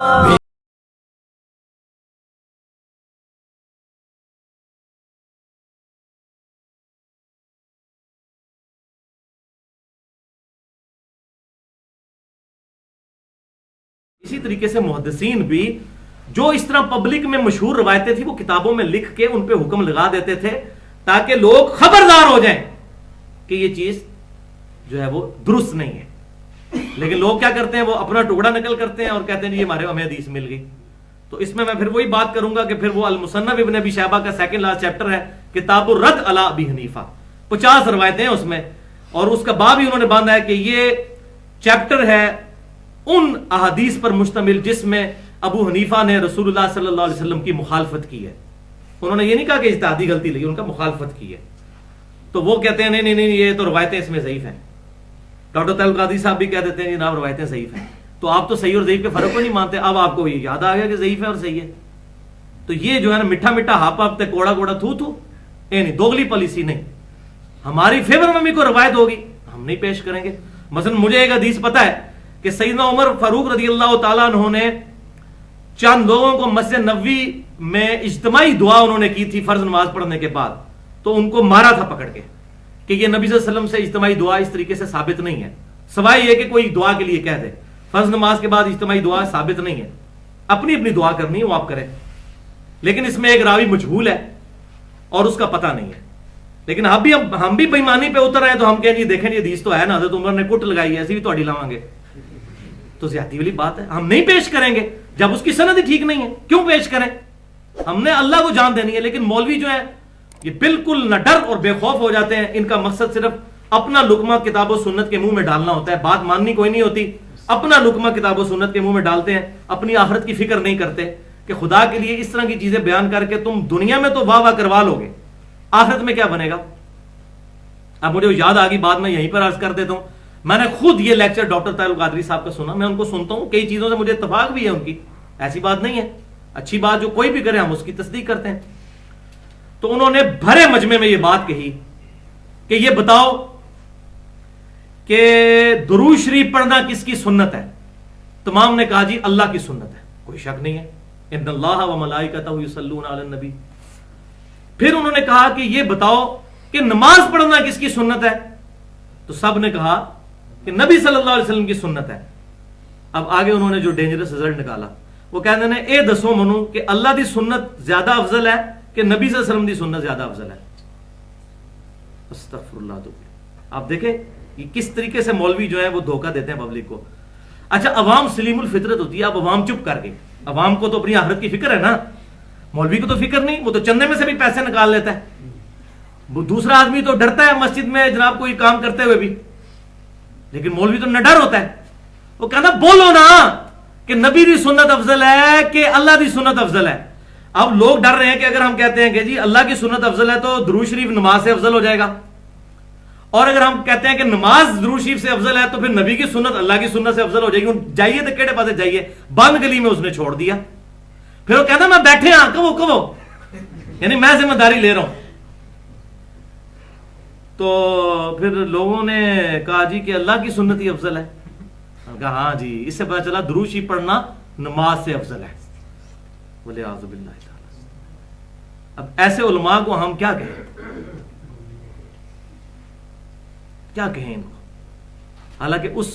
اسی طریقے سے محدثین بھی جو اس طرح پبلک میں مشہور روایتیں تھی وہ کتابوں میں لکھ کے ان پہ حکم لگا دیتے تھے تاکہ لوگ خبردار ہو جائیں کہ یہ چیز جو ہے وہ درست نہیں ہے. لیکن لوگ کیا کرتے ہیں, وہ اپنا ٹکڑا نقل کرتے ہیں اور کہتے ہیں یہ ہمیں حدیث مل گئی. تو اس میں پھر وہی بات کروں گا کہ پھر وہ المصنف ابن ابی شیبہ کا سیکنڈ لاسٹ چیپٹر ہے کتاب الرد علی ابی حنیفہ, 50 روایتیں ہیں اس میں, اور اس کا باب ہی انہوں نے باندھا ہے کہ یہ چیپٹر ہے ان احادیث پر مشتمل جس میں ابو حنیفہ نے رسول اللہ صلی اللہ علیہ وسلم کی مخالفت کی ہے. انہوں نے یہ نہیں کہا کہ اجتہادی غلطی لگی, ان کا مخالفت کی ہے. تو وہ کہتے ہیں نہیں یہ تو روایتیں اس میں ضعیف ہیں. ڈاکٹر طیب القادری صاحب بھی کہہ دیتے ہیں جناب روایتیں ضعیف ہیں. تو آپ تو صحیح اور ضعیف کے فرق کو نہیں مانتے, اب آپ کو یہ یاد آ گیا کہ ضعیف ہے اور صحیح ہے. تو یہ جو ہے نا میٹھا میٹھا ہاپا ہفتے کوڑا کوڑا تھو نہیں, دوگلی پالیسی نہیں. ہماری فیور میں بھی کوئی روایت ہوگی ہم نہیں پیش کریں گے. مثلا مجھے ایک حدیث پتہ ہے کہ سیدنا عمر فاروق رضی اللہ تعالیٰ عنہ نے چند لوگوں کو مسجد نبوی میں اجتماعی دعا انہوں نے کی تھی فرض نماز پڑھنے کے بعد, تو ان کو مارا تھا پکڑ کے کہ یہ نبی صلی اللہ علیہ وسلم سے اجتماعی دعا اس طریقے سے ثابت نہیں ہے, سوائے یہ کہ کوئی دعا کے لیے کہہ دے. فرض نماز کے بعد اجتماعی دعا ثابت نہیں ہے, اپنی اپنی دعا کرنی ہے وہ آپ کریں. لیکن اس میں ایک راوی مجہول ہے اور اس کا پتہ نہیں ہے. لیکن ہم بھی بےمانی پہ اتر رہے ہیں تو ہم کہیں جی دیکھیں یہ حدیث تو ہے نا, حضرت عمر نے کٹ لگائی ہے, ایسی بھی تہاڈی لاواں گے. تو زیادتی والی بات ہے, ہم نہیں پیش کریں گے جب اس کی سند ہی ٹھیک نہیں ہے. کیوں پیش کریں؟ ہم نے اللہ کو جان دینی ہے. لیکن مولوی جو ہے یہ بالکل نہ ڈر اور بے خوف ہو جاتے ہیں. ان کا مقصد صرف اپنا لقمہ کتاب و سنت کے منہ میں ڈالنا ہوتا ہے, بات ماننی کوئی نہیں ہوتی. اپنا لقمہ کتاب و سنت کے منہ میں ڈالتے ہیں, اپنی آخرت کی فکر نہیں کرتے کہ خدا کے لیے اس طرح کی چیزیں بیان کر کے تم دنیا میں تو واہ واہ کروا لو گے, آخرت میں کیا بنے گا. اب مجھے یاد آ گئی بات میں یہیں پر عرض کر دیتا ہوں. میں نے خود یہ لیکچر ڈاکٹر طیب القادری صاحب کا سنا, میں ان کو سنتا ہوں, کئی چیزوں سے مجھے اتفاق بھی ہے ان کی, ایسی بات نہیں ہے. اچھی بات جو کوئی بھی کرے ہم اس کی تصدیق کرتے ہیں. تو انہوں نے بھرے مجمع میں یہ بات کہی کہ یہ بتاؤ کہ درود شریف پڑھنا کس کی سنت ہے. تمام نے کہا جی اللہ کی سنت ہے, کوئی شک نہیں ہے. ان اللہ و ملائکتہ یصلون علی النبی. پھر انہوں نے کہا کہ یہ بتاؤ کہ نماز پڑھنا کس کی سنت ہے. تو سب نے کہا کہ نبی صلی اللہ علیہ وسلم کی سنت ہے. اب آگے انہوں نے جو ڈینجرس رزلٹ نکالا وہ کہتے ہیں اے دسو منو کہ اللہ دی سنت زیادہ افضل ہے کہ نبی صلی اللہ علیہ وسلم دی سنت زیادہ افضل ہے. استغفر اللہ. تو آپ دیکھیں یہ کس طریقے سے مولوی جو ہے وہ دھوکہ دیتے ہیں پبلک کو. اچھا عوام سلیم الفطرت ہوتی ہے, اب عوام چپ کر گئی. عوام کو تو اپنی آخرت کی فکر ہے نا, مولوی کو تو فکر نہیں, وہ تو چندے میں سے بھی پیسے نکال لیتا ہے. دوسرا آدمی تو ڈرتا ہے مسجد میں جناب کوئی کام کرتے ہوئے بھی, لیکن مولوی تو نہ ڈر ہوتا ہے. وہ کہنا بولو نا کہ نبی دی سنت افضل ہے کہ اللہ دی سنت افضل ہے. اب لوگ ڈر رہے ہیں کہ اگر ہم کہتے ہیں کہ جی اللہ کی سنت افضل ہے تو درود شریف نماز سے افضل ہو جائے گا, اور اگر ہم کہتے ہیں کہ نماز درود شریف سے افضل ہے تو پھر نبی کی سنت اللہ کی سنت سے افضل ہو جائے گی. جائیے تو کیڑے پاسے جائیے, بند گلی میں اس نے چھوڑ دیا. پھر وہ کہتا میں بیٹھے ہاں کہو یعنی میں ذمہ داری لے رہا ہوں. تو پھر لوگوں نے کہا جی کہ اللہ کی سنت ہی افضل ہے. کہا ہاں جی, اس سے پتہ چلا درود شریف پڑھنا نماز سے افضل ہے. ولیعوذ باللہ تعالی. اب ایسے علماء کو ہم کیا کہیں ان کو, حالانکہ اس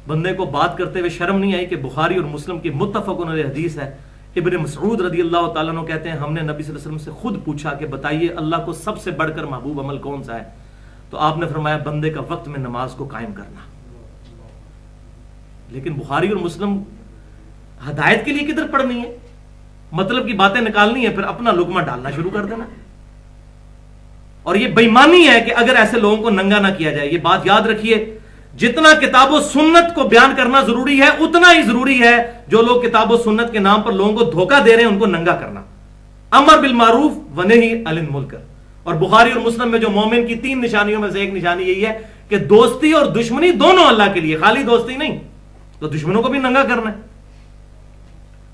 بندے کو بات کرتے ہوئے شرم نہیں آئی کہ بخاری اور مسلم کی متفق علیہ حدیث ہے. ابن مسعود رضی اللہ تعالیٰ عنہ کہتے ہیں ہم نے نبی صلی اللہ علیہ وسلم سے خود پوچھا کہ بتائیے اللہ کو سب سے بڑھ کر محبوب عمل کون سا ہے, تو آپ نے فرمایا بندے کا وقت میں نماز کو قائم کرنا. لیکن بخاری اور مسلم ہدایت کے لیے کدھر پڑھنی ہے, مطلب کی باتیں نکالنی ہے, پھر اپنا لقمہ ڈالنا شروع کر دینا. اور یہ بےمانی ہے کہ اگر ایسے لوگوں کو ننگا نہ کیا جائے. یہ بات یاد رکھیے, جتنا کتاب و سنت کو بیان کرنا ضروری ہے اتنا ہی ضروری ہے جو لوگ کتاب و سنت کے نام پر لوگوں کو دھوکہ دے رہے ہیں ان کو ننگا کرنا. امر بالمعروف ونہی عن المنکر. اور بخاری اور مسلم میں جو مومن کی 3 نشانیوں میں سے ایک نشانی یہی ہے کہ دوستی اور دشمنی دونوں اللہ کے لیے, خالی دوستی نہیں, تو دشمنوں کو بھی ننگا کرنا ہے.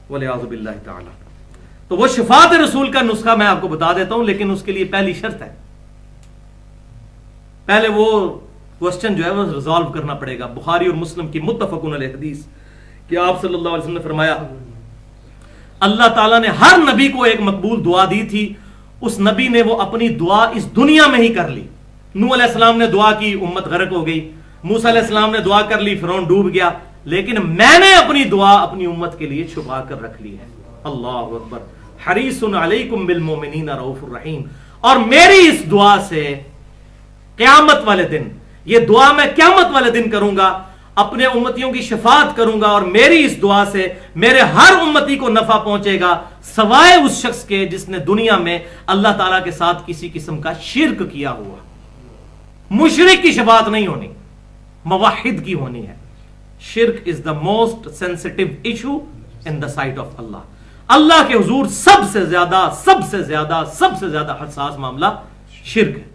ولیعوذ باللہ تعالی. تو وہ شفاعت رسول کا نسخہ میں آپ کو بتا دیتا ہوں, لیکن اس کے لیے پہلی شرط ہے, پہلے وہ کوسچن جو ہے وہ ریزالو کرنا پڑے گا. بخاری اور مسلم کی متفق علیہ حدیث کہ آپ صلی اللہ علیہ وسلم نے فرمایا اللہ تعالیٰ نے ہر نبی کو ایک مقبول دعا دی تھی، اس نبی نے وہ اپنی دعا اس دنیا میں ہی کر لی۔ نوح علیہ السلام نے دعا کی، امت غرق ہو گئی۔ موسیٰ علیہ السلام نے دعا کر لی، فرعون ڈوب گیا۔ لیکن میں نے اپنی دعا اپنی امت کے لیے چھپا کر رکھ لی ہے۔ اللہ اکبر۔ حریص علیکم بالمؤمنین رؤوف الرحیم۔ اور میری اس دعا سے قیامت والے دن، یہ دعا میں قیامت والے دن کروں گا، اپنے امتیوں کی شفاعت کروں گا، اور میری اس دعا سے میرے ہر امتی کو نفع پہنچے گا سوائے اس شخص کے جس نے دنیا میں اللہ تعالیٰ کے ساتھ کسی قسم کا شرک کیا ہوا۔ مشرک کی شفاعت نہیں ہونی، موحد کی ہونی ہے۔ شرک is the most sensitive issue in the sight of Allah. Allah کے حضور سب سے زیادہ حساس معاملہ شرک ہے۔